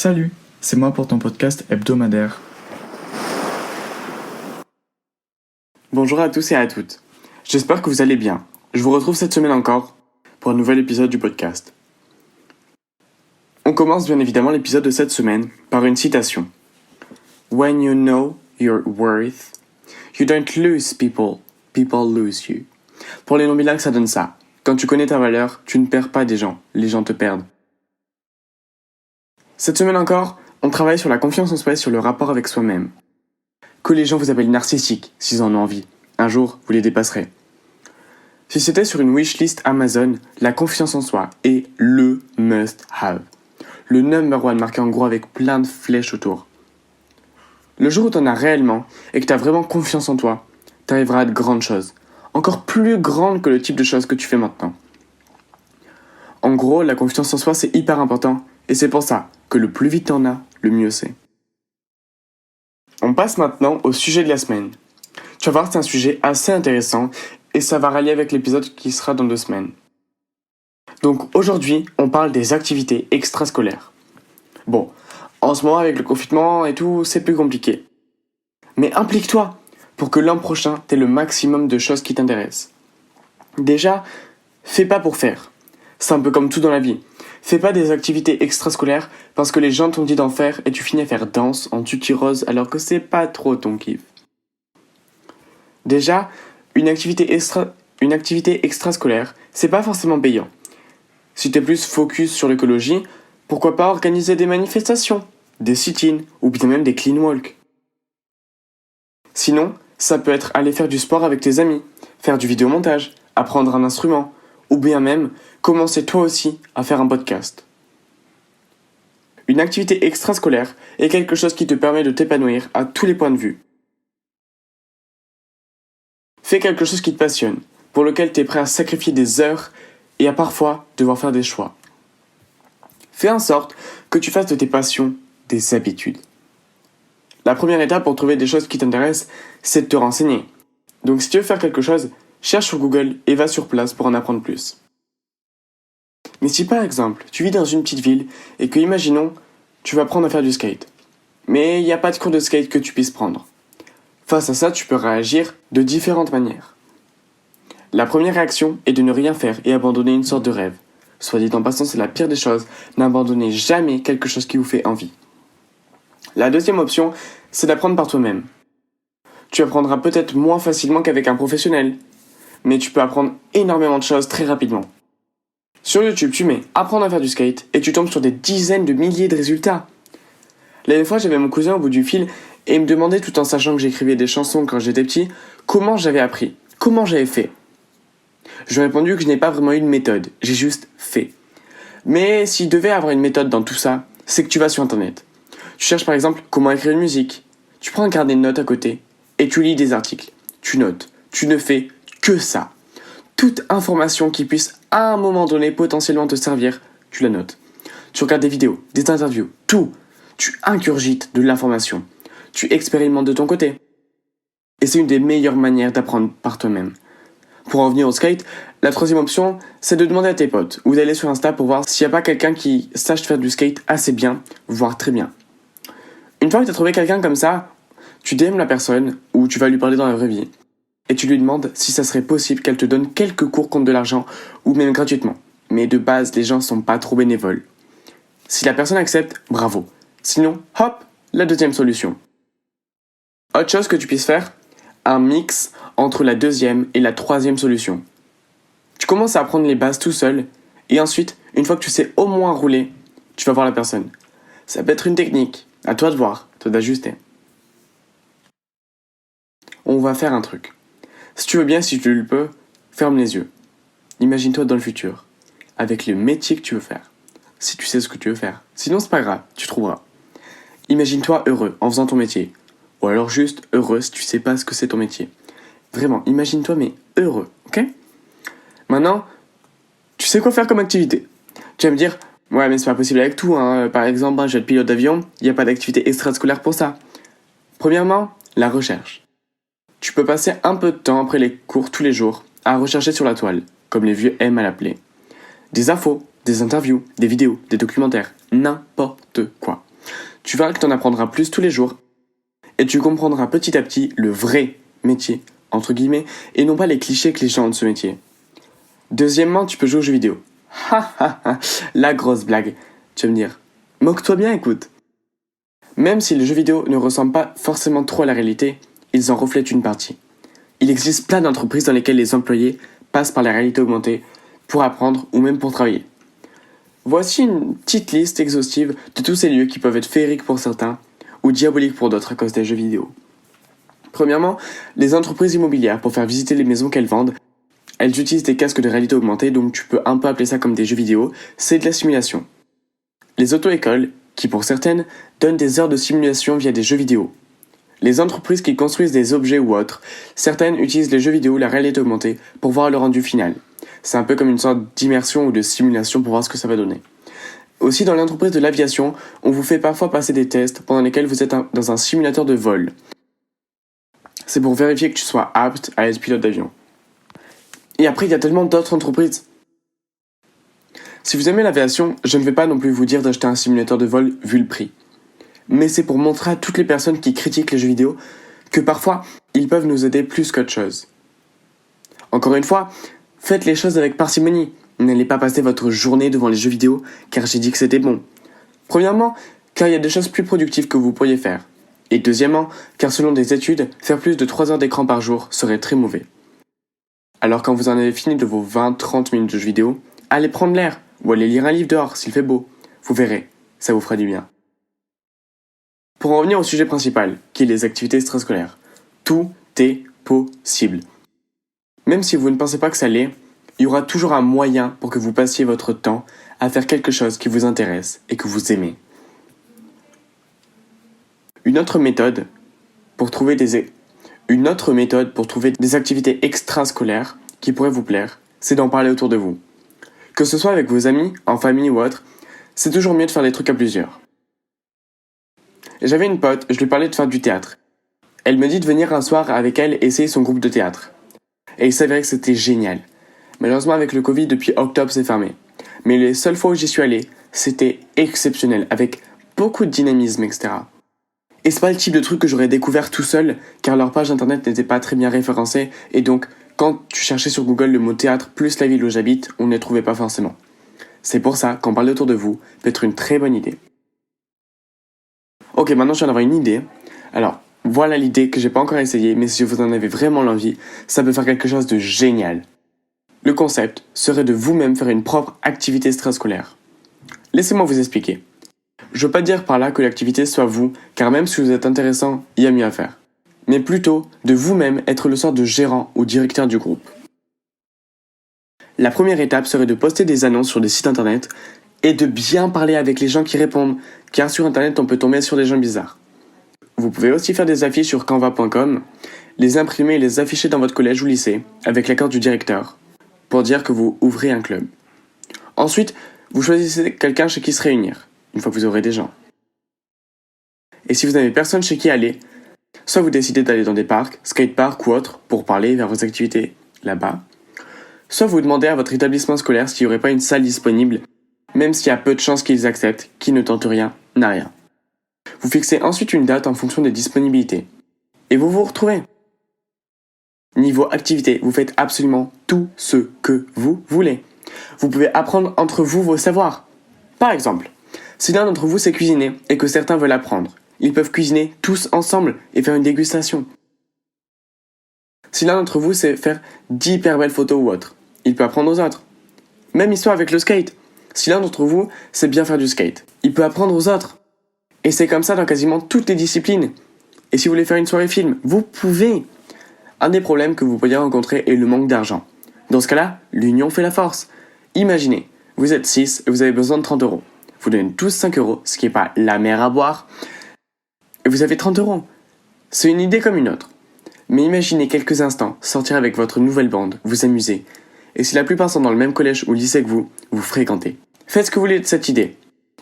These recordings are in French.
Salut, c'est moi pour ton podcast hebdomadaire. Bonjour à tous et à toutes. J'espère que vous allez bien. Je vous retrouve cette semaine encore pour un nouvel épisode du podcast. On commence bien évidemment l'épisode de cette semaine par une citation. When you know your worth, you don't lose people, people lose you. Pour les non-bilingues, ça donne ça. Quand tu connais ta valeur, tu ne perds pas des gens, les gens te perdent. Cette semaine encore, on travaille sur la confiance en soi et sur le rapport avec soi-même. Que les gens vous appellent narcissique, s'ils en ont envie. Un jour, vous les dépasserez. Si c'était sur une wishlist Amazon, la confiance en soi est le must-have. Le number one marqué en gros avec plein de flèches autour. Le jour où tu en as réellement et que tu as vraiment confiance en toi, tu arriveras à de grandes choses. Encore plus grandes que le type de choses que tu fais maintenant. En gros, la confiance en soi, c'est hyper important et c'est pour ça que le plus vite t'en as, le mieux c'est. On passe maintenant au sujet de la semaine. Tu vas voir, c'est un sujet assez intéressant et ça va rallier avec l'épisode qui sera dans 2 semaines. Donc aujourd'hui, on parle des activités extrascolaires. Bon, en ce moment avec le confinement et tout, c'est plus compliqué. Mais implique-toi pour que l'an prochain, t'aies le maximum de choses qui t'intéressent. Déjà, fais pas pour faire. C'est un peu comme tout dans la vie. Fais pas des activités extrascolaires parce que les gens t'ont dit d'en faire et tu finis à faire danse en tutti rose alors que c'est pas trop ton kiff. Déjà, une activité extrascolaire, c'est pas forcément payant. Si t'es plus focus sur l'écologie, pourquoi pas organiser des manifestations, des sit-ins ou bien même des clean walks. Sinon, ça peut être aller faire du sport avec tes amis, faire du vidéomontage, apprendre un instrument, ou bien même commencer toi aussi à faire un podcast. Une activité extrascolaire est quelque chose qui te permet de t'épanouir à tous les points de vue. Fais quelque chose qui te passionne, pour lequel tu es prêt à sacrifier des heures et à parfois devoir faire des choix. Fais en sorte que tu fasses de tes passions des habitudes. La première étape pour trouver des choses qui t'intéressent, c'est de te renseigner. Donc si tu veux faire quelque chose, cherche sur Google et va sur place pour en apprendre plus. Mais si par exemple, tu vis dans une petite ville et que, imaginons, tu vas apprendre à faire du skate, mais il n'y a pas de cours de skate que tu puisses prendre. Face à ça, tu peux réagir de différentes manières. La première réaction est de ne rien faire et abandonner une sorte de rêve. Soit dit en passant, c'est la pire des choses, n'abandonnez jamais quelque chose qui vous fait envie. La deuxième option, c'est d'apprendre par toi-même. Tu apprendras peut-être moins facilement qu'avec un professionnel, mais tu peux apprendre énormément de choses très rapidement. Sur YouTube, tu mets « apprendre à faire du skate » et tu tombes sur des dizaines de milliers de résultats. La dernière fois, j'avais mon cousin au bout du fil et il me demandait, tout en sachant que j'écrivais des chansons quand j'étais petit, comment j'avais appris, comment j'avais fait. Je lui ai répondu que je n'ai pas vraiment eu de méthode, j'ai juste fait. Mais s'il devait avoir une méthode dans tout ça, c'est que tu vas sur internet. Tu cherches par exemple comment écrire une musique. Tu prends un carnet de notes à côté et tu lis des articles. Tu notes. Tu ne fais que ça. Toute information qui puisse à un moment donné potentiellement te servir, tu la notes. Tu regardes des vidéos, des interviews, tout. Tu ingurgites de l'information. Tu expérimentes de ton côté. Et c'est une des meilleures manières d'apprendre par toi-même. Pour en venir au skate, la troisième option, c'est de demander à tes potes ou d'aller sur Insta pour voir s'il n'y a pas quelqu'un qui sache faire du skate assez bien, voire très bien. Une fois que tu as trouvé quelqu'un comme ça, tu DM la personne ou tu vas lui parler dans la vraie vie et tu lui demandes si ça serait possible qu'elle te donne quelques cours contre de l'argent ou même gratuitement. Mais de base, les gens sont pas trop bénévoles. Si la personne accepte, bravo. Sinon, hop, la deuxième solution. Autre chose que tu puisses faire, un mix entre la deuxième et la troisième solution. Tu commences à apprendre les bases tout seul et ensuite, une fois que tu sais au moins rouler, tu vas voir la personne. Ça peut être une technique, à toi de voir, à toi d'ajuster. On va faire un truc. Si tu veux bien, si tu le peux, ferme les yeux. Imagine-toi dans le futur, avec le métier que tu veux faire. Si tu sais ce que tu veux faire. Sinon, c'est pas grave, tu trouveras. Imagine-toi heureux en faisant ton métier. Ou alors juste heureux si tu sais pas ce que c'est ton métier. Vraiment, imagine-toi mais heureux, ok ? Maintenant, tu sais quoi faire comme activité. Tu vas me dire, ouais mais c'est pas possible avec tout, hein. Par exemple, je vais être pilote d'avion, il n'y a pas d'activité extrascolaire pour ça. Premièrement, la recherche. Tu peux passer un peu de temps après les cours tous les jours à rechercher sur la toile, comme les vieux aiment à l'appeler. Des infos, des interviews, des vidéos, des documentaires, n'importe quoi. Tu verras que tu en apprendras plus tous les jours et tu comprendras petit à petit le vrai métier, entre guillemets, et non pas les clichés que les gens ont de ce métier. Deuxièmement, tu peux jouer aux jeux vidéo. Ha ha ha, la grosse blague. Tu vas me dire, moque-toi bien, écoute. Même si les jeux vidéo ne ressemblent pas forcément trop à la réalité, ils en reflètent une partie. Il existe plein d'entreprises dans lesquelles les employés passent par la réalité augmentée pour apprendre ou même pour travailler. Voici une petite liste exhaustive de tous ces lieux qui peuvent être féeriques pour certains ou diaboliques pour d'autres à cause des jeux vidéo. Premièrement, les entreprises immobilières pour faire visiter les maisons qu'elles vendent. Elles utilisent des casques de réalité augmentée, donc tu peux un peu appeler ça comme des jeux vidéo, c'est de la simulation. Les auto-écoles, qui pour certaines, donnent des heures de simulation via des jeux vidéo. Les entreprises qui construisent des objets ou autres, certaines utilisent les jeux vidéo ou la réalité augmentée pour voir le rendu final. C'est un peu comme une sorte d'immersion ou de simulation pour voir ce que ça va donner. Aussi dans l'entreprise de l'aviation, on vous fait parfois passer des tests pendant lesquels vous êtes dans un simulateur de vol. C'est pour vérifier que tu sois apte à être pilote d'avion. Et après, il y a tellement d'autres entreprises. Si vous aimez l'aviation, je ne vais pas non plus vous dire d'acheter un simulateur de vol vu le prix. Mais c'est pour montrer à toutes les personnes qui critiquent les jeux vidéo que parfois, ils peuvent nous aider plus qu'autre chose. Encore une fois, faites les choses avec parcimonie. N'allez pas passer votre journée devant les jeux vidéo car j'ai dit que c'était bon. Premièrement, car il y a des choses plus productives que vous pourriez faire. Et deuxièmement, car selon des études, faire plus de 3 heures d'écran par jour serait très mauvais. Alors quand vous en avez fini de vos 20-30 minutes de jeux vidéo, allez prendre l'air ou allez lire un livre dehors s'il fait beau. Vous verrez, ça vous fera du bien. Pour en revenir au sujet principal, qui est les activités extrascolaires, tout est possible. Même si vous ne pensez pas que ça l'est, il y aura toujours un moyen pour que vous passiez votre temps à faire quelque chose qui vous intéresse et que vous aimez. Une autre méthode pour trouver des activités extrascolaires qui pourraient vous plaire, c'est d'en parler autour de vous. Que ce soit avec vos amis, en famille ou autre, c'est toujours mieux de faire des trucs à plusieurs. J'avais une pote, je lui parlais de faire du théâtre. Elle me dit de venir un soir avec elle essayer son groupe de théâtre. Et il s'avérait que c'était génial. Malheureusement avec le Covid, depuis octobre c'est fermé. Mais les seules fois où j'y suis allé, c'était exceptionnel, avec beaucoup de dynamisme, etc. Et c'est pas le type de truc que j'aurais découvert tout seul, car leur page internet n'était pas très bien référencée, et donc quand tu cherchais sur Google le mot théâtre plus la ville où j'habite, on ne les trouvait pas forcément. C'est pour ça qu'en parler autour de vous peut être une très bonne idée. Ok, maintenant je viens d'avoir une idée. Alors, voilà l'idée que j'ai pas encore essayée, mais si vous en avez vraiment l'envie, ça peut faire quelque chose de génial. Le concept serait de vous-même faire une propre activité extrascolaire. Laissez-moi vous expliquer. Je veux pas dire par là que l'activité soit vous, car même si vous êtes intéressant, il y a mieux à faire. Mais plutôt de vous-même être le sort de gérant ou directeur du groupe. La première étape serait de poster des annonces sur des sites internet et de bien parler avec les gens qui répondent, car sur internet on peut tomber sur des gens bizarres. Vous pouvez aussi faire des affiches sur canva.com, les imprimer et les afficher dans votre collège ou lycée, avec l'accord du directeur, pour dire que vous ouvrez un club. Ensuite, vous choisissez quelqu'un chez qui se réunir, une fois que vous aurez des gens. Et si vous n'avez personne chez qui aller, soit vous décidez d'aller dans des parcs, skateparks ou autres, pour parler vers vos activités là-bas, soit vous demandez à votre établissement scolaire s'il n'y aurait pas une salle disponible, même s'il y a peu de chances qu'ils acceptent, qui ne tente rien, n'a rien. Vous fixez ensuite une date en fonction des disponibilités. Et vous vous retrouvez. Niveau activité, vous faites absolument tout ce que vous voulez. Vous pouvez apprendre entre vous vos savoirs. Par exemple, si l'un d'entre vous sait cuisiner et que certains veulent apprendre, ils peuvent cuisiner tous ensemble et faire une dégustation. Si l'un d'entre vous sait faire d'hyper belles photos ou autre, il peut apprendre aux autres. Même histoire avec le skate. Si l'un d'entre vous sait bien faire du skate, il peut apprendre aux autres. Et c'est comme ça dans quasiment toutes les disciplines. Et si vous voulez faire une soirée film, vous pouvez. Un des problèmes que vous pourriez rencontrer est le manque d'argent. Dans ce cas-là, l'union fait la force. Imaginez, vous êtes 6 et vous avez besoin de 30 euros. Vous donnez tous 5 euros, ce qui n'est pas la mer à boire. Et vous avez 30 euros. C'est une idée comme une autre. Mais imaginez quelques instants sortir avec votre nouvelle bande, vous amuser. Et si la plupart sont dans le même collège ou lycée que vous fréquentez. Faites ce que vous voulez de cette idée.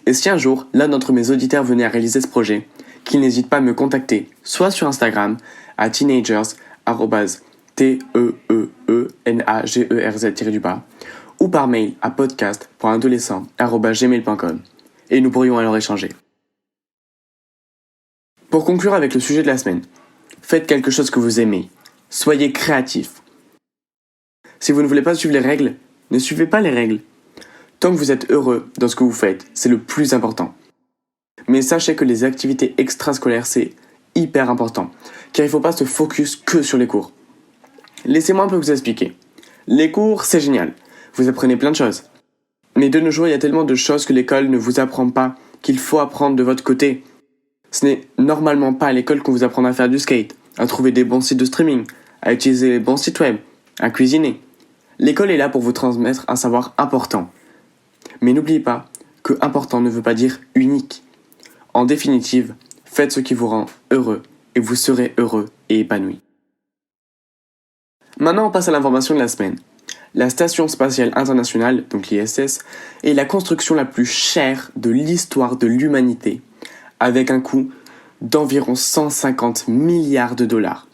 Et si un jour, l'un d'entre mes auditeurs venait à réaliser ce projet, qu'il n'hésite pas à me contacter, soit sur Instagram, à teenagers@teeenagerz- ou par mail à podcast.adolescent@gmail.com. Et nous pourrions alors échanger. Pour conclure avec le sujet de la semaine, faites quelque chose que vous aimez. Soyez créatif. Si vous ne voulez pas suivre les règles, ne suivez pas les règles. Tant que vous êtes heureux dans ce que vous faites, c'est le plus important. Mais sachez que les activités extrascolaires, c'est hyper important, car il ne faut pas se focus que sur les cours. Laissez-moi un peu vous expliquer. Les cours, c'est génial. Vous apprenez plein de choses. Mais de nos jours, il y a tellement de choses que l'école ne vous apprend pas, qu'il faut apprendre de votre côté. Ce n'est normalement pas à l'école qu'on vous apprend à faire du skate, à trouver des bons sites de streaming, à utiliser les bons sites web, à cuisiner. L'école est là pour vous transmettre un savoir important. Mais n'oubliez pas que important ne veut pas dire unique. En définitive, faites ce qui vous rend heureux et vous serez heureux et épanoui. Maintenant, on passe à l'information de la semaine. La Station Spatiale Internationale, donc l'ISS, est la construction la plus chère de l'histoire de l'humanité, avec un coût d'environ 150 milliards de dollars.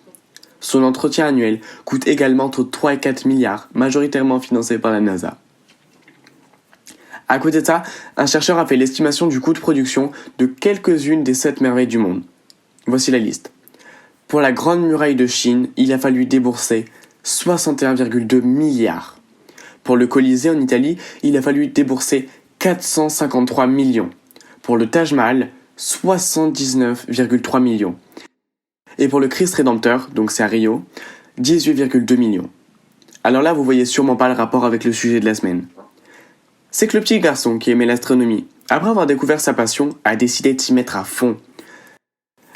Son entretien annuel coûte également entre 3 et 4 milliards, majoritairement financé par la NASA. À côté de ça, un chercheur a fait l'estimation du coût de production de quelques-unes des 7 merveilles du monde. Voici la liste. Pour la Grande Muraille de Chine, il a fallu débourser 61,2 milliards. Pour le Colisée en Italie, il a fallu débourser 453 millions. Pour le Taj Mahal, 79,3 millions. Et pour le Christ Rédempteur, donc c'est à Rio, 18,2 millions. Alors là, vous voyez sûrement pas le rapport avec le sujet de la semaine. C'est que le petit garçon qui aimait l'astronomie, après avoir découvert sa passion, a décidé de s'y mettre à fond.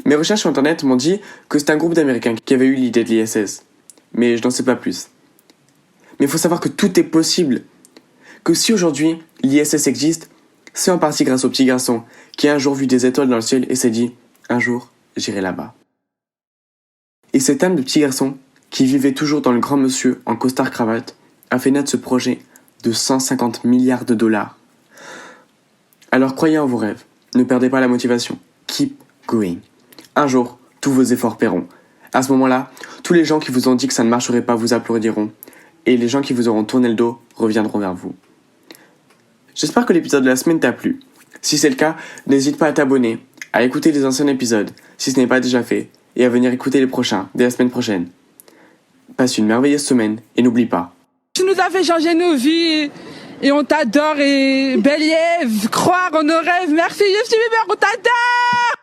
Mes recherches sur internet m'ont dit que c'est un groupe d'Américains qui avait eu l'idée de l'ISS. Mais je n'en sais pas plus. Mais il faut savoir que tout est possible. Que si aujourd'hui l'ISS existe, c'est en partie grâce au petit garçon qui a un jour vu des étoiles dans le ciel et s'est dit « Un jour, j'irai là-bas ». Et cette âme de petit garçon, qui vivait toujours dans le grand monsieur en costard-cravate, a fait naître ce projet de 150 milliards de dollars. Alors croyez en vos rêves, ne perdez pas la motivation, keep going. Un jour, tous vos efforts paieront. À ce moment-là, tous les gens qui vous ont dit que ça ne marcherait pas vous applaudiront, et les gens qui vous auront tourné le dos reviendront vers vous. J'espère que l'épisode de la semaine t'a plu. Si c'est le cas, n'hésite pas à t'abonner, à écouter les anciens épisodes, si ce n'est pas déjà fait, et à venir écouter les prochains, dès la semaine prochaine. Passe une merveilleuse semaine, et n'oublie pas. Tu nous as fait changer nos vies, et on t'adore, et Bélier, croire en nos rêves. Merci Justin Bieber, on t'adore!